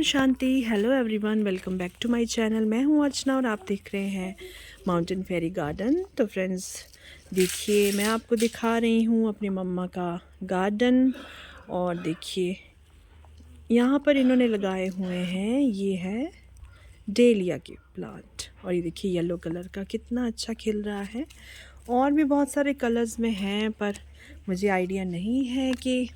ओम शांति। Hello everyone, welcome back to my channel. मैं हूं अर्चना और आप देख रहे हैं माउंटेन फेरी गार्डन। तो फ्रेंड्स देखिए, मैं आपको दिखा रही हूं अपनी मम्मा का गार्डन। और देखिए यहाँ पर इन्होंने लगाए हुए हैं, ये है डेलिया के प्लांट। और ये देखिए येलो कलर का कितना अच्छा खिल रहा है। और भी बहुत सारे कलर्स में हैं, पर मुझे आइडिया नहीं है कि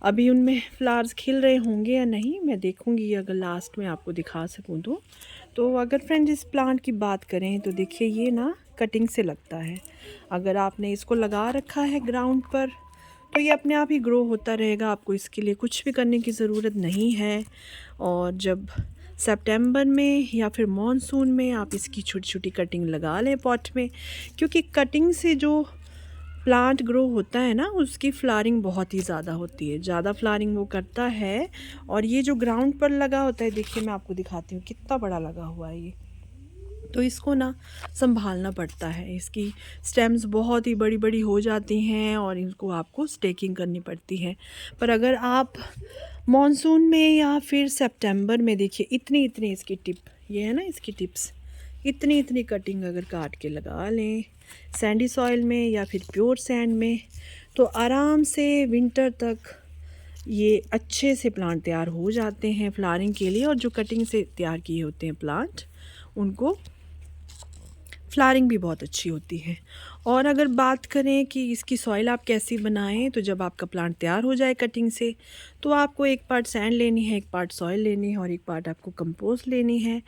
अभी उनमें फ्लावर्स खिल रहे होंगे या नहीं। मैं देखूंगी अगर लास्ट में आपको दिखा सकूं तो अगर फ्रेंड्स इस प्लांट की बात करें तो देखिए ये ना कटिंग से लगता है। अगर आपने इसको लगा रखा है ग्राउंड पर तो ये अपने आप ही ग्रो होता रहेगा, आपको इसके लिए कुछ भी करने की ज़रूरत नहीं है। और जब सितंबर में या फिर मॉनसून में आप इसकी छोटी छोटी कटिंग लगा लें पॉट में, क्योंकि कटिंग से जो प्लांट ग्रो होता है ना, उसकी फ्लावरिंग बहुत ही ज़्यादा होती है, ज़्यादा फ्लावरिंग वो करता है। और ये जो ग्राउंड पर लगा होता है, देखिए मैं आपको दिखाती हूँ कितना बड़ा लगा हुआ है ये। तो इसको ना संभालना पड़ता है, इसकी स्टेम्स बहुत ही बड़ी बड़ी हो जाती हैं और इनको आपको स्टेकिंग करनी पड़ती है। पर अगर आप मॉनसून में या फिर सितंबर में देखिए इतनी इतनी इसकी टिप, ये है ना इसकी टिप्स, इतनी इतनी कटिंग अगर काट के लगा लें सैंडी सॉइल में या फिर प्योर सैंड में, तो आराम से विंटर तक ये अच्छे से प्लांट तैयार हो जाते हैं फ्लावरिंग के लिए। और जो कटिंग से तैयार किए होते हैं प्लांट, उनको फ्लावरिंग भी बहुत अच्छी होती है। और अगर बात करें कि इसकी सॉइल आप कैसी बनाएं, तो जब आपका प्लांट तैयार हो जाए कटिंग से, तो आपको एक पार्ट सैंड लेनी है, एक पार्ट सॉइल लेनी है और एक पार्ट आपको कंपोस्ट लेनी है।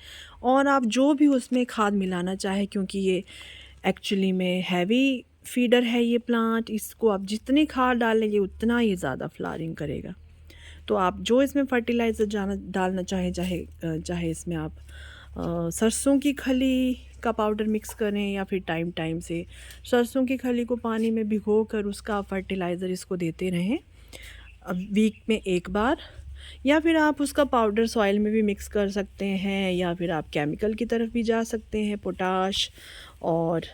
और आप जो भी उसमें खाद मिलाना चाहें, क्योंकि ये एक्चुअली में हैवी फीडर है ये प्लांट, इसको आप जितनी खाद डालेंगे उतना ही ज़्यादा फ्लावरिंग करेगा। तो आप जो इसमें फर्टिलाइज़र डालना चाहे इसमें आप सरसों की खली का पाउडर मिक्स करें या फिर टाइम टाइम से सरसों की खली को पानी में भिगो कर उसका फर्टिलाइज़र इसको देते रहें, अब वीक में एक बार। या फिर आप उसका पाउडर सॉइल में भी मिक्स कर सकते हैं, या फिर आप केमिकल की तरफ भी जा सकते हैं, पोटाश। और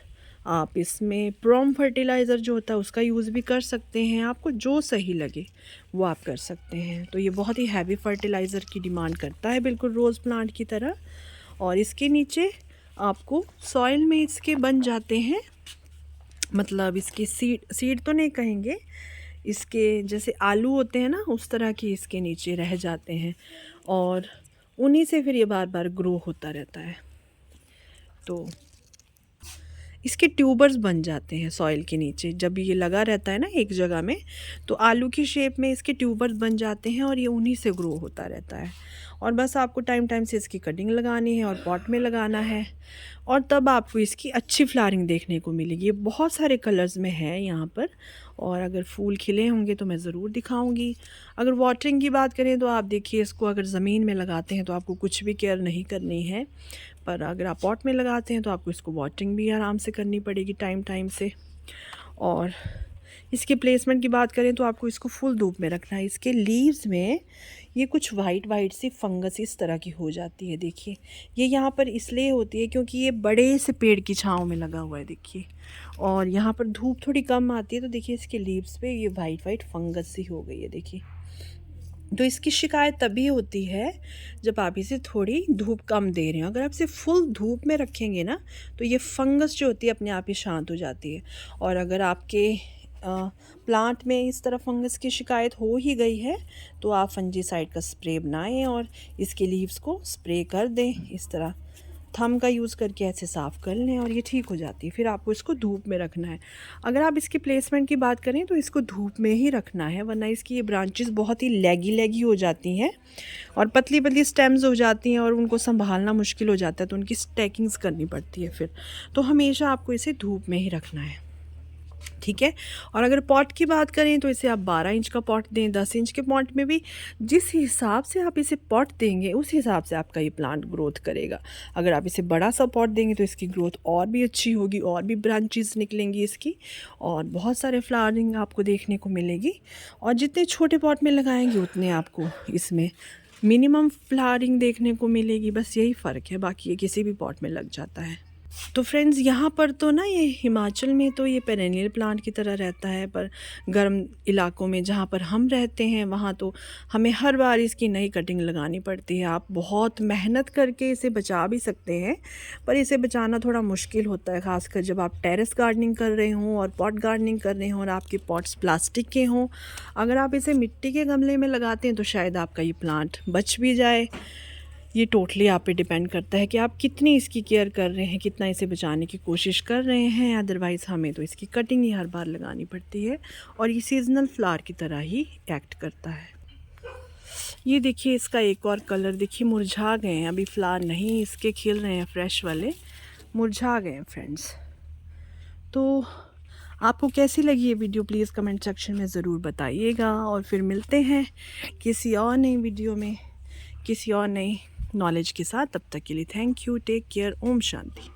आप इसमें प्रोम फर्टिलाइज़र जो होता है उसका यूज़ भी कर सकते हैं, आपको जो सही लगे वो आप कर सकते हैं। तो ये बहुत ही हैवी फर्टिलाइज़र की डिमांड करता है, बिल्कुल रोज़ प्लांट की तरह। और इसके नीचे आपको सॉइल में इसके बन जाते हैं, मतलब इसके सीड तो नहीं कहेंगे, इसके जैसे आलू होते हैं ना, उस तरह के इसके नीचे रह जाते हैं और उन्हीं से फिर ये बार बार ग्रो होता रहता है। तो इसके ट्यूबर्स बन जाते हैं सॉइल के नीचे, जब ये लगा रहता है ना एक जगह में, तो आलू की शेप में इसके ट्यूबर्स बन जाते हैं और ये उन्हीं से ग्रो होता रहता है। और बस आपको टाइम टाइम से इसकी कटिंग लगानी है और पॉट में लगाना है, और तब आपको इसकी अच्छी फ्लावरिंग देखने को मिलेगी। ये बहुत सारे कलर्स में है यहाँ पर, और अगर फूल खिले होंगे तो मैं ज़रूर दिखाऊंगी। अगर वाटरिंग की बात करें तो आप देखिए, इसको अगर ज़मीन में लगाते हैं तो आपको कुछ भी केयर नहीं करनी है, पर अगर आप पॉट में लगाते हैं तो आपको इसको वाटरिंग भी आराम से करनी पड़ेगी टाइम टाइम से। और इसके प्लेसमेंट की बात करें तो आपको इसको फुल धूप में रखना है। इसके लीव्स में ये कुछ वाइट वाइट सी फंगस इस तरह की हो जाती है, देखिए ये यहाँ पर इसलिए होती है क्योंकि ये बड़े से पेड़ की छाँव में लगा हुआ है, देखिए। और यहाँ पर धूप थोड़ी कम आती है, तो देखिए इसके लीव्स पे ये वाइट वाइट फंगस सी हो गई है, देखिए। तो इसकी शिकायत तभी होती है जब आप इसे थोड़ी धूप कम दे रहे हो। अगर आप इसे फुल धूप में रखेंगे ना, तो ये फंगस जो होती है अपने आप ही शांत हो जाती है। और अगर आपके प्लांट में इस तरह फंगस की शिकायत हो ही गई है, तो आप फंजीसाइड का स्प्रे बनाएं और इसके लीव्स को स्प्रे कर दें। इस तरह थंब का यूज़ करके ऐसे साफ़ कर लें और ये ठीक हो जाती है। फिर आपको इसको धूप में रखना है। अगर आप इसकी प्लेसमेंट की बात करें तो इसको धूप में ही रखना है, वरना इसकी ये ब्रांचेस बहुत ही लेगी लेगी हो जाती हैं और पतली पतली स्टेम्स हो जाती हैं और उनको संभालना मुश्किल हो जाता है, तो उनकी स्टैकिंग्स करनी पड़ती है फिर। तो हमेशा आपको इसे धूप में ही रखना है, ठीक है। और अगर पॉट की बात करें तो इसे आप 12 इंच का पॉट दें। 10 इंच के पॉट में भी जिस हिसाब से आप इसे पॉट देंगे उस हिसाब से आपका ये प्लांट ग्रोथ करेगा। अगर आप इसे बड़ा सा पॉट देंगे तो इसकी ग्रोथ और भी अच्छी होगी, और भी ब्रांचेस निकलेंगी इसकी, और बहुत सारे फ्लावरिंग आपको देखने को मिलेगी। और जितने छोटे पॉट में लगाएंगे उतने आपको इसमें मिनिमम फ्लावरिंग देखने को मिलेगी। बस यही फ़र्क है, बाकी ये किसी भी पॉट में लग जाता है। तो फ्रेंड्स यहाँ पर तो ना ये हिमाचल में तो ये पेरेनियल प्लांट की तरह रहता है, पर गर्म इलाकों में जहाँ पर हम रहते हैं वहाँ तो हमें हर बार इसकी नई कटिंग लगानी पड़ती है। आप बहुत मेहनत करके इसे बचा भी सकते हैं, पर इसे बचाना थोड़ा मुश्किल होता है, ख़ासकर जब आप टेरेस गार्डनिंग कर रहे हों और पॉट गार्डनिंग कर रहे हों और आपके पॉट्स प्लास्टिक के हों। अगर आप इसे मिट्टी के गमले में लगाते हैं तो शायद आपका ये प्लांट बच भी जाए। ये टोटली आप पे डिपेंड करता है कि आप कितनी इसकी केयर कर रहे हैं, कितना इसे बचाने की कोशिश कर रहे हैं। अदरवाइज़ हमें तो इसकी कटिंग ही हर बार लगानी पड़ती है और ये सीजनल फ्लावर की तरह ही एक्ट करता है। ये देखिए इसका एक और कलर देखिए, मुरझा गए हैं, अभी फ्लावर नहीं इसके खिल रहे हैं, फ्रेश वाले मुरझा गए हैं फ्रेंड्स। तो आपको कैसी लगी ये वीडियो प्लीज़ कमेंट सेक्शन में ज़रूर बताइएगा, और फिर मिलते हैं किसी और नई वीडियो में किसी और नई नॉलेज के साथ। तब तक के लिए थैंक यू, टेक केयर, ओम शांति।